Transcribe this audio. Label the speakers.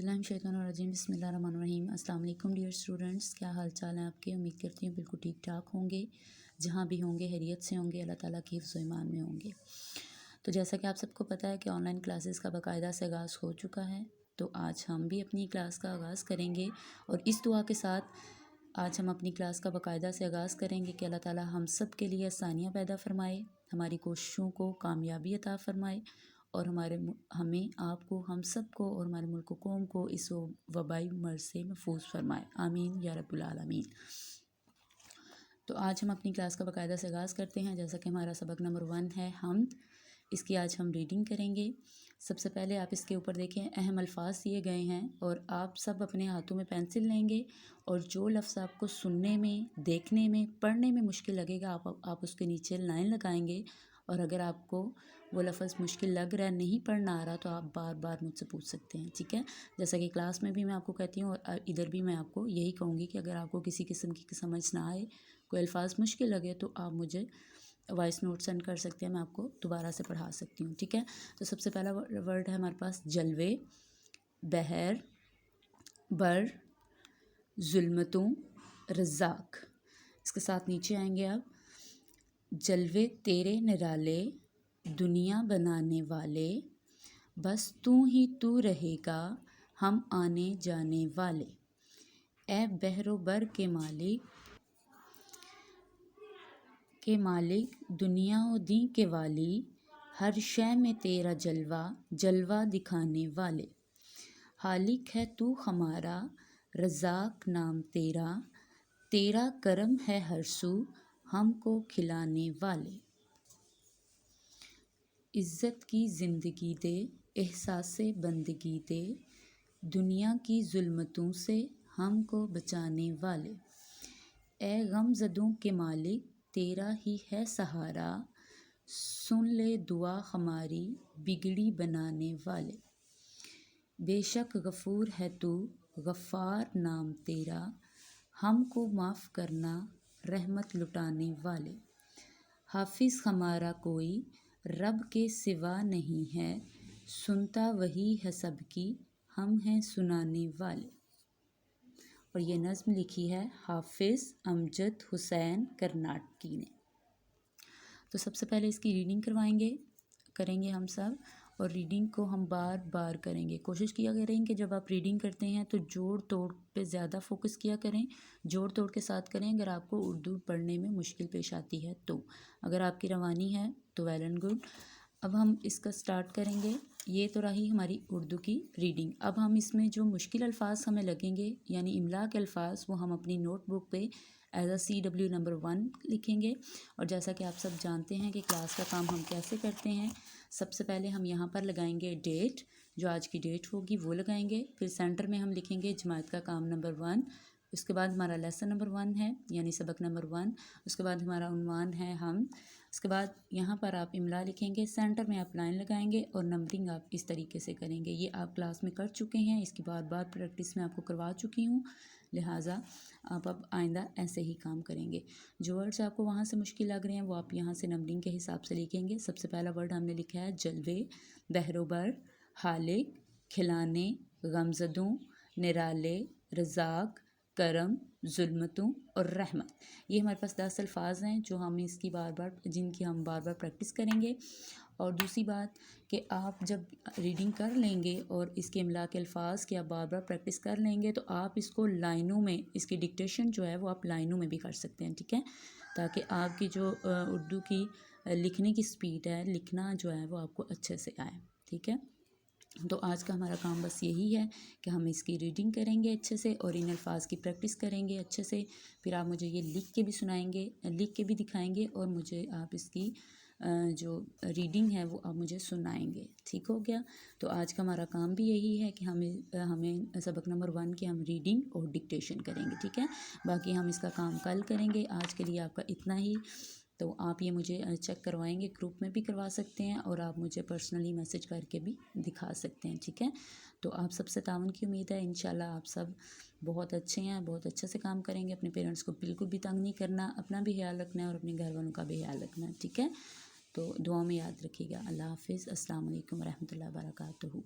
Speaker 1: औज़ुबिल्लाहिमिनश्शैतानिर्रजीम बिस्मिल्लाहिर्रहमानिर्रहीम। अस्सलाम वालेकुम डियर स्टूडेंट्स, क्या हाल चाल है आपके। उम्मीद करती हूँ बिल्कुल ठीक ठाक होंगे, जहाँ भी होंगे खैरियत से होंगे, अल्लाह ताला की हिफ्ज़ व ईमान में होंगे। तो जैसा कि आप सबको पता है कि ऑनलाइन क्लासेस का बाकायदा से आगाज़ हो चुका है, तो आज हम भी अपनी क्लास का आगाज़ करेंगे और इस दुआ के साथ आज हम अपनी क्लास का बाकायदा से आगाज़ करेंगे कि अल्लाह ताला हम सब के लिए आसानियाँ पैदा फरमाए, हमारी कोशिशों को कामयाबी अता फ़रमाए और हमें आपको, हम सब को और हमारे मुल्क कौम को इस वबाई मर्ज़ से महफूज फरमाए, आमीन या रब्बुल आलमीन। तो आज हम अपनी क्लास का बाकायदा से आगाज़ करते हैं। जैसा कि हमारा सबक नंबर 1 है हम्द, इसकी आज हम रीडिंग करेंगे। सबसे पहले आप इसके ऊपर देखें, अहम अल्फाज दिए गए हैं और आप सब अपने हाथों में पेंसिल लेंगे और जो लफ्ज़ आपको सुनने में, देखने में, पढ़ने में मुश्किल लगेगा आप उसके नीचे लाइन लगाएंगे और अगर आपको वो लफ्ज़ मुश्किल लग रहा है, नहीं पढ़ना आ रहा, तो आप बार बार मुझसे पूछ सकते हैं, ठीक है। जैसा कि क्लास में भी मैं आपको कहती हूँ और इधर भी मैं आपको यही कहूँगी कि अगर आपको किसी किस्म की समझ ना आए, कोई अल्फाज मुश्किल लगे, तो आप मुझे वॉइस नोट सेंड कर सकते हैं, मैं आपको दोबारा से पढ़ा सकती हूँ, ठीक है। तो सबसे पहला वर्ड है हमारे पास जलवे, बहर, बर, जुल्मतों, रज़ाक। इसके साथ नीचे आएंगे आप, जलवे तेरे निराले, दुनिया बनाने वाले, बस तू ही तू रहेगा, हम आने जाने वाले। ए बहरो बर के मालिक दुनिया व दी के वाली, हर शय में तेरा जलवा, जलवा दिखाने वाले। हालिक है तू हमारा, रज़ाक नाम तेरा, तेरा करम है हर सू, हमको खिलाने वाले। इज़्ज़त की ज़िंदगी दे, एहसासे बंदगी दे, दुनिया की ज़ुल्मतों से हमको बचाने वाले। ए गमज़दों के मालिक तेरा ही है सहारा, सुन ले दुआ हमारी, बिगड़ी बनाने वाले। बेशक गफ़ूर है तू, गफ़ार नाम तेरा, हमको माफ़ करना, रहमत लुटाने वाले। हाफिज़ हमारा कोई रब के सिवा नहीं है, सुनता वही है सबकी, हम हैं सुनाने वाले। और ये नज़्म लिखी है हाफिज़ अमजद हुसैन कर्नाटकी ने। तो सबसे पहले इसकी रीडिंग करेंगे हम सब, और रीडिंग को हम बार बार करेंगे। कोशिश किया करें कि जब आप रीडिंग करते हैं तो जोड़ तोड़ पे ज़्यादा फोकस किया करें, जोड़ तोड़ के साथ करें अगर आपको उर्दू पढ़ने में मुश्किल पेश आती है तो। अगर आपकी रवानी है तो वेल एंड गुड। अब हम इसका स्टार्ट करेंगे। ये तो रही हमारी उर्दू की रीडिंग। अब हम इसमें जो मुश्किल अल्फाज हमें लगेंगे, यानी इमला के अल्फाज, वो हम अपनी नोटबुक पे एज CW नंबर 1 लिखेंगे। और जैसा कि आप सब जानते हैं कि क्लास का काम हम कैसे करते हैं, सबसे पहले हम यहाँ पर लगाएंगे डेट, जो आज की डेट होगी वो लगाएंगे। फिर सेंटर में हम लिखेंगे जमात का काम नंबर 1। उसके बाद हमारा लेसन नंबर 1 है, यानी सबक नंबर 1। उसके बाद हमारा उन्वान है हम। उसके बाद यहाँ पर आप इमला लिखेंगे, सेंटर में आप लाइन लगाएंगे और नंबरिंग आप इस तरीके से करेंगे। ये आप क्लास में कर चुके हैं, इसकी बार बार प्रैक्टिस मैं आपको करवा चुकी हूँ, लिहाजा आप अब आइंदा ऐसे ही काम करेंगे। जो वर्ड्स आपको वहाँ से मुश्किल लग रहे हैं वो आप यहाँ से नंबरिंग के हिसाब से लिखेंगे। सबसे पहला वर्ड हमने लिखा है जलवे, बहरोबर, हालिक, खिलाने, गमज़दों, निराले, रज़ाक, करम, जुल्मतों और रहमत। ये हमारे पास 10 अल्फाज हैं जो हम जिनकी हम बार बार प्रैक्टिस करेंगे। और दूसरी बात कि आप जब रीडिंग कर लेंगे और इसके इमला के अल्फाज की आप बार बार प्रैक्टिस कर लेंगे, तो आप इसको लाइनों में, इसकी डिक्टेशन जो है वो आप लाइनों में भी कर सकते हैं, ठीक है, ताकि आपकी जो उर्दू की लिखने की स्पीड है, लिखना जो है वो आपको अच्छे से आए, ठीक है। तो आज का हमारा काम बस यही है कि हम इसकी रीडिंग करेंगे अच्छे से और इन अल्फाज की प्रैक्टिस करेंगे अच्छे से। फिर आप मुझे ये लिख के भी सुनाएंगे, लिख के भी दिखाएंगे और मुझे आप इसकी जो रीडिंग है वो आप मुझे सुनाएंगे, ठीक हो गया। तो आज का हमारा काम भी यही है कि हमें सबक नंबर 1 की हम रीडिंग और डिक्टेशन करेंगे, ठीक है। बाकी हम इसका काम कल करेंगे। आज के लिए आपका इतना ही। तो आप ये मुझे चेक करवाएंगे, ग्रुप में भी करवा सकते हैं और आप मुझे पर्सनली मैसेज करके भी दिखा सकते हैं, ठीक है। तो आप सबसे ताउन की उम्मीद है। इंशाल्लाह आप सब बहुत अच्छे हैं, बहुत अच्छे से काम करेंगे। अपने पेरेंट्स को बिल्कुल भी तंग नहीं करना, अपना भी ख्याल रखना है और अपने घर वालों का भी ख्याल रखना है, ठीक है। तो दुआ में याद रखिएगा। अल्लाह हाफिज़। अस्सलाम वालेकुम रहमतुल्लाहि व बरकातुहू।